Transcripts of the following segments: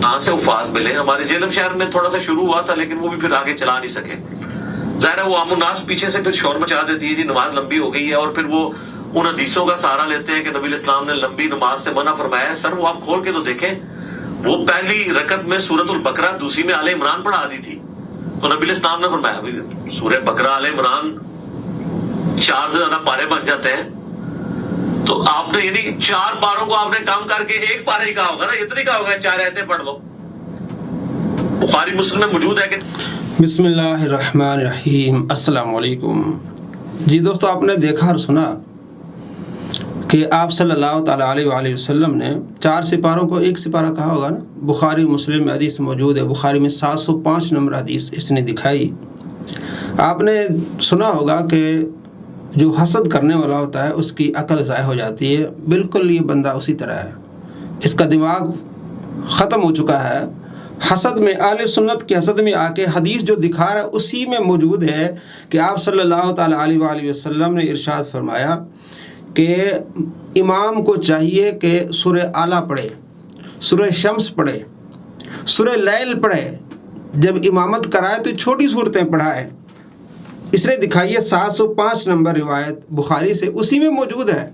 کہاں سے الفاظ ملے. ہمارے جہلم شہر میں تھوڑا سا شروع ہوا تھا لیکن وہ بھی پھر آگے چلا نہیں سکے. ظاہر ہے وہ عام الناس پیچھے سے پھر شور مچا دیتی ہے جی نماز لمبی ہو گئی ہے, اور پھر وہ ان حدیثوں کا سہارا لیتے ہیں کہ نبی علیہ السلام نے لمبی نماز سے منع فرمایا ہے. سر وہ آپ کھول کے تو دیکھیں, وہ پہلی رکعت میں سورۃ البقرہ, دوسری میں آل عمران پڑھا دی تھی. تو نبی علیہ السلام نے فرمایا سورہ بقرہ آل عمران 4 سے زیادہ پارے بن جاتے ہیں. تو آپ نے یعنی 4 پاروں کو آپ نے کام کر کے 1 پارے ہی کہا ہوگا نا, اتنی کہا ہوگا 4 آیتیں پڑھ لو. بخاری مسلم میں موجود ہے کہ بسم اللہ الرحمن الرحیم. السلام علیکم. جی دوستو, آپ نے دیکھا اور سنا کہ آپ صلی اللہ تعالیٰ علیہ وآلہ وسلم نے 4 سپاروں کو 1 سپارہ کہا ہوگا نا. بخاری مسلم میں حدیث موجود ہے. بخاری میں 705 نمبر حدیث اس نے دکھائی. آپ نے سنا ہوگا کہ جو حسد کرنے والا ہوتا ہے اس کی عقل ضائع ہو جاتی ہے. بالکل یہ بندہ اسی طرح ہے, اس کا دماغ ختم ہو چکا ہے. حسد میں, اہل سنت کی حسد میں آ کے حدیث جو دکھا رہا ہے اسی میں موجود ہے کہ آپ صلی اللہ تعالیٰ علیہ وآلہ وسلم نے ارشاد فرمایا کہ امام کو چاہیے کہ سورہ اعلیٰ پڑھے, سورہ شمس پڑھے, سورہ لیل پڑھے. جب امامت کرائے تو چھوٹی صورتیں پڑھائے. اس نے دکھائی ہے 705 نمبر روایت بخاری سے, اسی میں موجود ہے.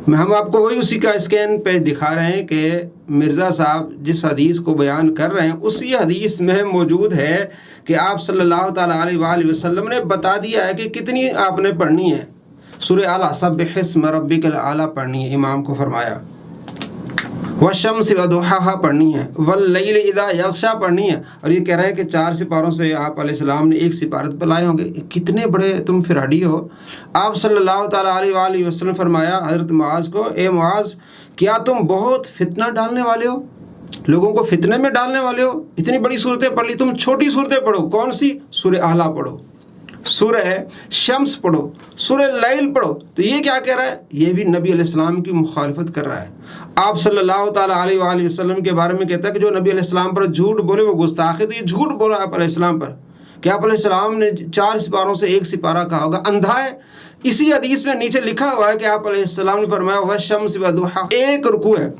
ہم آپ کو وہی اسی کا اسکین پیج دکھا رہے ہیں کہ مرزا صاحب جس حدیث کو بیان کر رہے ہیں اسی حدیث میں موجود ہے کہ آپ صلی اللہ تعالیٰ علیہ وآلہ وسلم نے بتا دیا ہے کہ کتنی آپ نے پڑھنی ہے. سورہ اعلیٰ سبح اسم ربک الاعلیٰ پڑھنی ہے, امام کو فرمایا. والشمس وضحاہا پڑھنی ہے, واللیل اذا یغشا پڑھنی ہے. اور یہ کہہ رہے ہیں کہ 4 سپاروں سے آپ علیہ السلام نے 1 سپارت پہ لائے ہوں گے. کتنے بڑے تم فراڈی ہو. آپ صلی اللہ تعالیٰ علیہ وآلہ وسلم فرمایا حضرت معاذ کو, اے معاذ کیا تم بہت فتنہ ڈالنے والے ہو, لوگوں کو فتنے میں ڈالنے والے ہو؟ اتنی بڑی صورتیں پڑھ لی, تم چھوٹی صورتیں پڑھو. کون سی؟ سورہ اعلیٰ پڑھو, سورہ شمس پڑھو, سورہ لیل پڑھو. تو یہ کیا کہہ رہا ہے؟ یہ بھی نبی علیہ السلام کی مخالفت کر رہا ہے. آپ صلی اللہ تعالیٰ علیہ وآلہ وسلم کے بارے میں کہتا ہے کہ جو نبی علیہ السلام پر جھوٹ بولے وہ گستاخ ہے. تو یہ جھوٹ بولا آپ علیہ السلام پر کہ آپ علیہ السلام نے 4 سپاروں سے 1 سپارہ کہا ہوگا. اندھا ہے. اسی حدیث میں نیچے لکھا ہوا ہے کہ آپ علیہ السلام نے فرمایا والشمس وضحاہا, 1 رکوع ہے,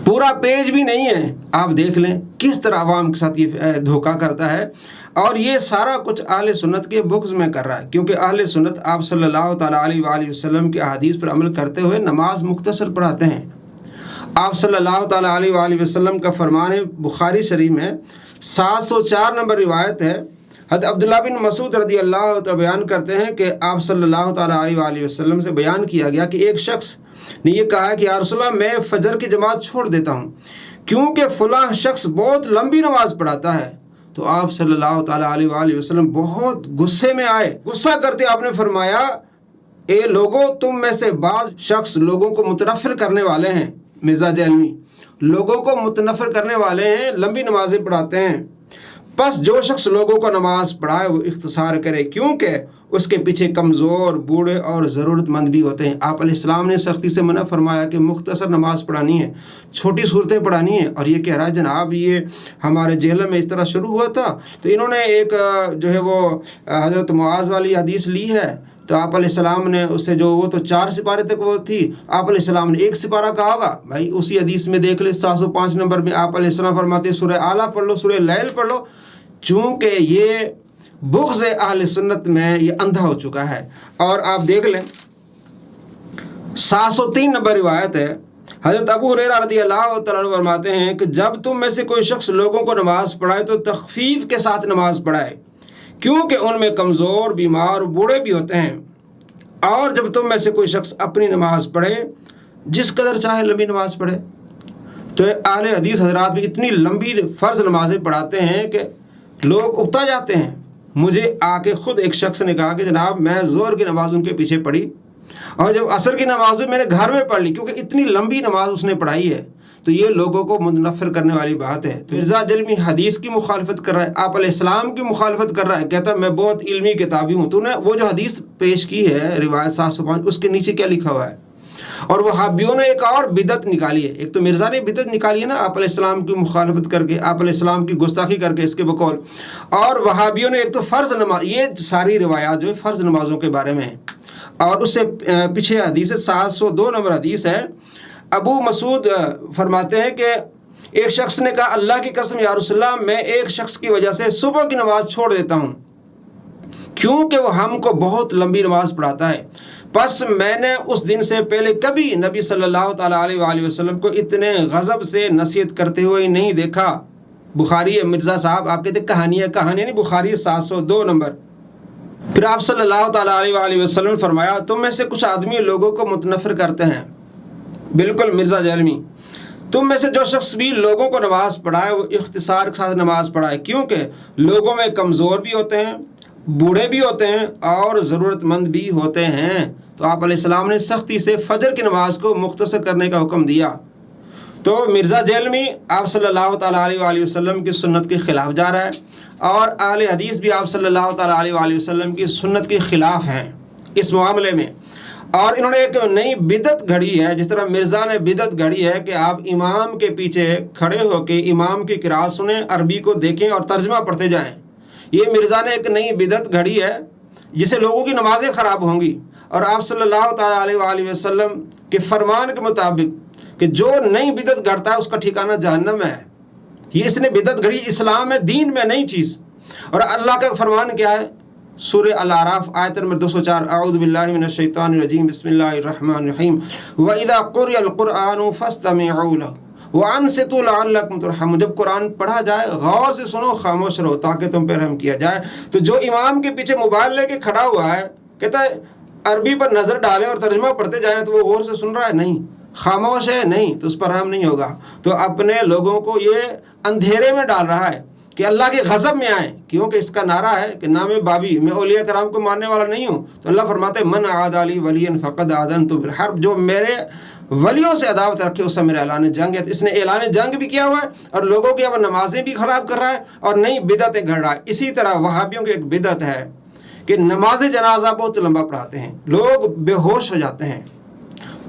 پورا پیج بھی نہیں ہے. آپ دیکھ لیں کس طرح عوام کے ساتھ یہ دھوکہ کرتا ہے. اور یہ سارا کچھ اہل سنت کے بغض میں کر رہا ہے, کیونکہ اہل سنت آپ صلی اللہ تعالیٰ علیہ وآلہ وسلم کے احادیث پر عمل کرتے ہوئے نماز مختصر پڑھاتے ہیں. آپ صلی اللہ تعالیٰ علیہ وآلہ وسلم کا فرمان ہے بخاری شریف میں 704 نمبر روایت ہے. حضرت عبداللہ بن مسعود رضی اللہ تعالیٰ بیان کرتے ہیں کہ آپ صلی اللہ تعالیٰ علیہ وآلہ وسلم سے بیان کیا گیا کہ ایک شخص نے یہ کہا کہ یا رسول اللہ میں فجر کی جماعت چھوڑ دیتا ہوں کیونکہ فلاں شخص بہت لمبی نماز پڑھاتا ہے. تو آپ صلی اللہ تعالیٰ علیہ وآلہ وسلم بہت غصے میں آئے. غصہ کرتے آپ نے فرمایا اے لوگو, تم میں سے بعض شخص لوگوں کو متنفر کرنے والے ہیں. مرزا جہلمی لوگوں کو متنفر کرنے والے ہیں, لمبی نمازیں پڑھاتے ہیں. بس جو شخص لوگوں کو نماز پڑھائے وہ اختصار کرے, کیونکہ اس کے پیچھے کمزور, بوڑھے اور ضرورت مند بھی ہوتے ہیں. آپ علیہ السلام نے سختی سے منع فرمایا کہ مختصر نماز پڑھانی ہے, چھوٹی صورتیں پڑھانی ہیں. اور یہ کہہ رہا ہے جناب یہ ہمارے جہلم میں اس طرح شروع ہوا تھا, تو انہوں نے ایک جو ہے وہ حضرت معاذ والی حدیث لی ہے. تو آپ علیہ السلام نے اس سے جو وہ تو 4 سپارے تک وہ تھی, آپ علیہ السلام نے 1 سپارہ کہا ہوگا. بھائی اسی حدیث میں دیکھ لے 705 نمبر میں آپ علیہ السلام فرماتے سورہ اعلیٰ پڑھ لو, سورہ لیل پڑھ لو. چونکہ یہ بغض اہل سنت میں یہ اندھا ہو چکا ہے. اور آپ دیکھ لیں 703 نمبر روایت ہے. حضرت ابو ہریرہ رضی اللہ تعالیٰ عنہ فرماتے ہیں کہ جب تم میں سے کوئی شخص لوگوں کو نماز پڑھائے تو تخفیف کے ساتھ نماز پڑھائے, کیونکہ ان میں کمزور, بیمار, بوڑھے بھی ہوتے ہیں. اور جب تم میں سے کوئی شخص اپنی نماز پڑھے, جس قدر چاہے لمبی نماز پڑھے. تو اہل حدیث حضرات بھی اتنی لمبی فرض نمازیں پڑھاتے ہیں کہ لوگ اکتا جاتے ہیں. مجھے آ کے خود ایک شخص نے کہا کہ جناب میں زور کی نماز ان کے پیچھے پڑھی, اور جب عصر کی نماز میں نے گھر میں پڑھ لی, کیونکہ اتنی لمبی نماز اس نے پڑھائی ہے. تو یہ لوگوں کو متنفر کرنے والی بات ہے. تو مرزا جہلمی حدیث کی مخالفت کر رہا ہے, آپ علیہ السلام کی مخالفت کر رہا ہے, کہتا ہے میں بہت علمی کتابی ہوں. تو نے وہ جو حدیث پیش کی ہے روایت 705, اس کے نیچے کیا لکھا ہوا ہے؟ اور وہابیوں نے ایک اور بدعت نکالی ہے. ایک تو مرزا نے بدعت نکالی ہے نا آپ علیہ السلام کی مخالفت کر کے, آپ علیہ السلام کی گستاخی کر کے اس کے بقول. اور وہابیوں نے ایک تو فرض نماز, یہ ساری روایات جو ہے فرض نمازوں کے بارے میں ہیں. اور اس سے پیچھے حدیث 702 نمبر حدیث ہے. ابو مسعود فرماتے ہیں کہ ایک شخص نے کہا اللہ کی قسم یا رسول اللہ میں ایک شخص کی وجہ سے صبح کی نماز چھوڑ دیتا ہوں کیونکہ وہ ہم کو بہت لمبی نماز پڑھاتا ہے، پس میں نے اس دن سے پہلے کبھی نبی صلی اللہ تعالیٰ علیہ وآلہ وسلم کو اتنے غضب سے نصیحت کرتے ہوئے نہیں دیکھا۔ بخاری ہے، مرزا صاحب آپ کہتے کہانی نہیں، بخاری 702 نمبر۔ پھر آپ صلی اللہ تعالیٰ علیہ وآلہ وسلم نے فرمایا تم میں سے کچھ آدمی لوگوں کو متنفر کرتے ہیں، بالکل مرزا جہلمی، تم میں سے جو شخص بھی لوگوں کو نماز پڑھائے وہ اختصار کے ساتھ نماز پڑھائے، کیونکہ لوگوں میں کمزور بھی ہوتے ہیں، بوڑھے بھی ہوتے ہیں اور ضرورت مند بھی ہوتے ہیں۔ تو آپ علیہ السلام نے سختی سے فجر کی نماز کو مختصر کرنے کا حکم دیا۔ تو مرزا جہلمی آپ صلی اللہ تعالیٰ علیہ وآلہ وسلم کی سنت کے خلاف جا رہا ہے، اور اہل حدیث بھی آپ صلی اللہ تعالیٰ علیہ وآلہ وسلم کی سنت کے خلاف ہیں اس معاملے میں، اور انہوں نے ایک نئی بدعت گھڑی ہے۔ جس طرح مرزا نے بدعت گھڑی ہے کہ آپ امام کے پیچھے کھڑے ہو کے امام کی قرأت سنیں، عربی کو دیکھیں اور ترجمہ پڑھتے جائیں، یہ مرزا نے ایک نئی بدعت گھڑی ہے جس سے لوگوں کی نمازیں خراب ہوں گی، اور آپ صلی اللہ تعالیٰ علیہ وآلہ وسلم کے فرمان کے مطابق کہ جو نئی بدعت گھڑتا ہے اس کا ٹھکانہ جہنم ہے۔ یہ اس نے بدعت گھڑی، اسلام میں دین میں نئی چیز، اور اللہ کا فرمان کیا ہے؟ سورہ الاعراف آیت نمبر 204، اعوذ باللہ من الشیطان الرجیم، بسم اللہ الرحمن الرحیم، وَإِذَا قُرِئَ الْقُرْآنُ فَاسْتَمِعُوا لَهُ وَأَنصِتُوا لَعَلَّكُمْ تُرْحَمُونَ۔ جب قرآن پڑھا جائے غور سے سنو، خاموش رہو تاکہ تم پہ رحم کیا جائے۔ تو جو امام کے پیچھے موبائل لے کے کھڑا ہوا ہے، کہتا ہے عربی پر نظر ڈالیں اور ترجمہ پڑھتے جائیں، تو وہ غور سے سن رہا ہے؟ نہیں۔ خاموش ہے؟ نہیں، تو اس پر رحم نہیں ہوگا۔ تو اپنے لوگوں کو یہ اندھیرے میں ڈال رہا ہے کہ اللہ کے غضب میں آئیں، کیونکہ اس کا نعرہ ہے کہ نام بابی، میں اولیاء کرام کو ماننے والا نہیں ہوں۔ تو اللہ فرماتے ہیں من عادی لی ولیا فقد آذنت بالحرب، جو میرے ولیوں سے عداوت رکھے اس سے میرا اعلان جنگ ہے۔ تو اس نے اعلان جنگ بھی کیا ہوا ہے، اور لوگوں کی اب نمازیں بھی خراب کر رہا ہے اور نئی بدعتیں گھڑ رہا ہے۔ اسی طرح وہابیوں کی ایک بدعت ہے کہ نماز جنازہ بہت لمبا پڑھاتے ہیں، لوگ بے ہوش ہو جاتے ہیں،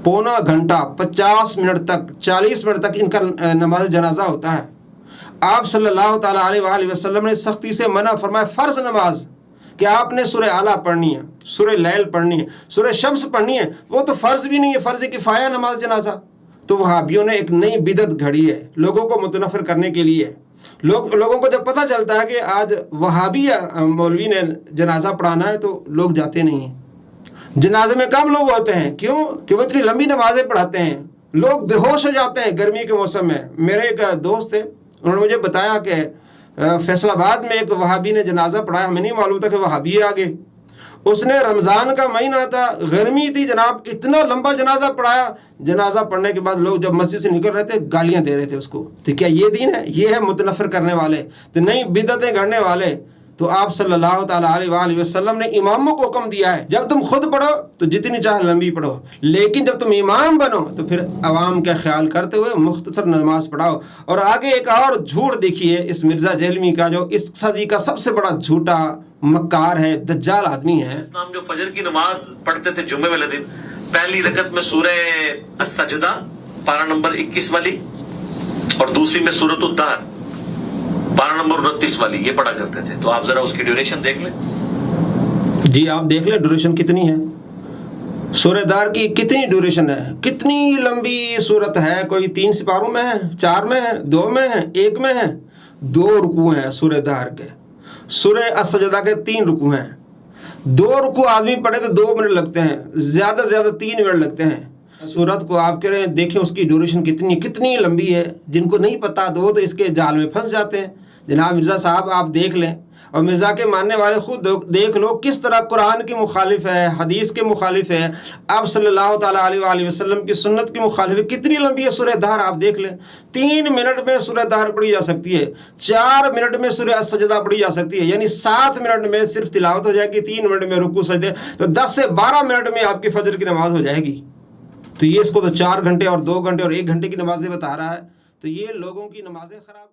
پونا گھنٹہ 50 منٹ تک 40 منٹ تک ان کا نماز جنازہ ہوتا ہے۔ آپ صلی اللہ تعالیٰ علیہ وآلہ وسلم نے سختی سے منع فرمایا فرض نماز کہ آپ نے سورہ اعلیٰ پڑھنی ہے، سورہ لیل پڑھنی ہے، سورہ شمس پڑھنی ہے، وہ تو فرض بھی نہیں ہے، فرض کفایہ نماز جنازہ۔ تو وہابیوں نے ایک نئی بدعت گھڑی ہے لوگوں کو متنفر کرنے کے لیے۔ لوگوں کو جب پتہ چلتا ہے کہ آج وہابی مولوی نے جنازہ پڑھانا ہے تو لوگ جاتے نہیں ہیں۔ جنازے میں کم لوگ ہوتے ہیں، کیوں؟ کہ وہ اتنی لمبی نمازیں پڑھاتے ہیں، لوگ بے ہوش ہو جاتے ہیں گرمی کے موسم میں۔ میرے ایک دوست تھے، انہوں نے مجھے بتایا کہ فیصل آباد میں ایک وہابی نے جنازہ پڑھایا، ہمیں نہیں معلوم تھا کہ وہابی آگے۔ اس نے رمضان کا مہینہ تھا، گرمی تھی جناب، اتنا لمبا جنازہ پڑھایا۔ جنازہ پڑھنے کے بعد لوگ جب مسجد سے نکل رہے تھے گالیاں دے رہے تھے اس کو۔ تو کیا یہ دین ہے؟ یہ ہے متنفر کرنے والے، تو نئی بدعتیں گھڑنے والے۔ تو آپ صلی اللہ تعالیٰ علیہ وآلہ وسلم نے اماموں کو حکم دیا ہے جب تم خود پڑھو تو جتنی چاہے لمبی پڑھو، لیکن جب تم امام بنو تو پھر عوام کا خیال کرتے ہوئے مختصر نماز پڑھاؤ۔ اور آگے ایک اور جھوٹ دیکھیے اس مرزا جہلمی کا، جو اس صدی کا سب سے بڑا جھوٹا مکار ہے، دجال آدمی ہے۔ اسلام جو فجر کی نماز پڑھتے تھے جمعے والے دن، پہلی رکعت میں سورہ السجدہ پارہ نمبر 21 والی، اور دوسری میں سورۃ الدہر پارہ نمبر 29 والی، یہ پڑھا کرتے تھے۔ تو آپ ذرا اس کی ڈیوریشن دیکھ لیں۔ جی آپ دیکھ لیں ڈیوریشن کتنی ہے، سورہ دار کی کتنی ڈیوریشن ہے، کتنی لمبی صورت ہے۔ کوئی 3 سپاروں میں ہے، 4 میں ہے، 2 میں ہے، 1 میں ہے، 2 رکوع ہیں سورہ دار کے۔ سورہ السجدہ کے 3 رکوع ہیں، 2 رکوع آدمی پڑھے تو 2 منٹ لگتے ہیں، زیادہ سے زیادہ 3 منٹ لگتے ہیں۔ سورت کو آپ کہہ رہے ہیں دیکھیں اس کی ڈیوریشن کتنی لمبی ہے۔ جن کو نہیں پتا تو وہ تو اس کے جال میں پھنس جاتے ہیں۔ جناب مرزا صاحب آپ دیکھ لیں، اور مرزا کے ماننے والے خود دیکھ لو کس طرح قرآن کی مخالف ہے، حدیث کے مخالف ہے، آپ صلی اللہ تعالیٰ علیہ وآلہ وسلم کی سنت کی مخالف ہے۔ کتنی لمبی ہے سورہ دہر، آپ دیکھ لیں۔ 3 منٹ میں سورہ دہر پڑھی جا سکتی ہے، 4 منٹ میں سورہ السجدہ پڑھی جا سکتی ہے، یعنی 7 منٹ میں صرف تلاوت ہو جائے گی، 3 منٹ میں رکوع سجدے، تو 10 سے 12 منٹ میں آپ کی فجر کی نماز ہو جائے گی۔ تو یہ اس کو تو 4 گھنٹے اور 2 گھنٹے اور 1 گھنٹے کی نمازیں بتا رہا ہے۔ تو یہ لوگوں کی نمازیں خراب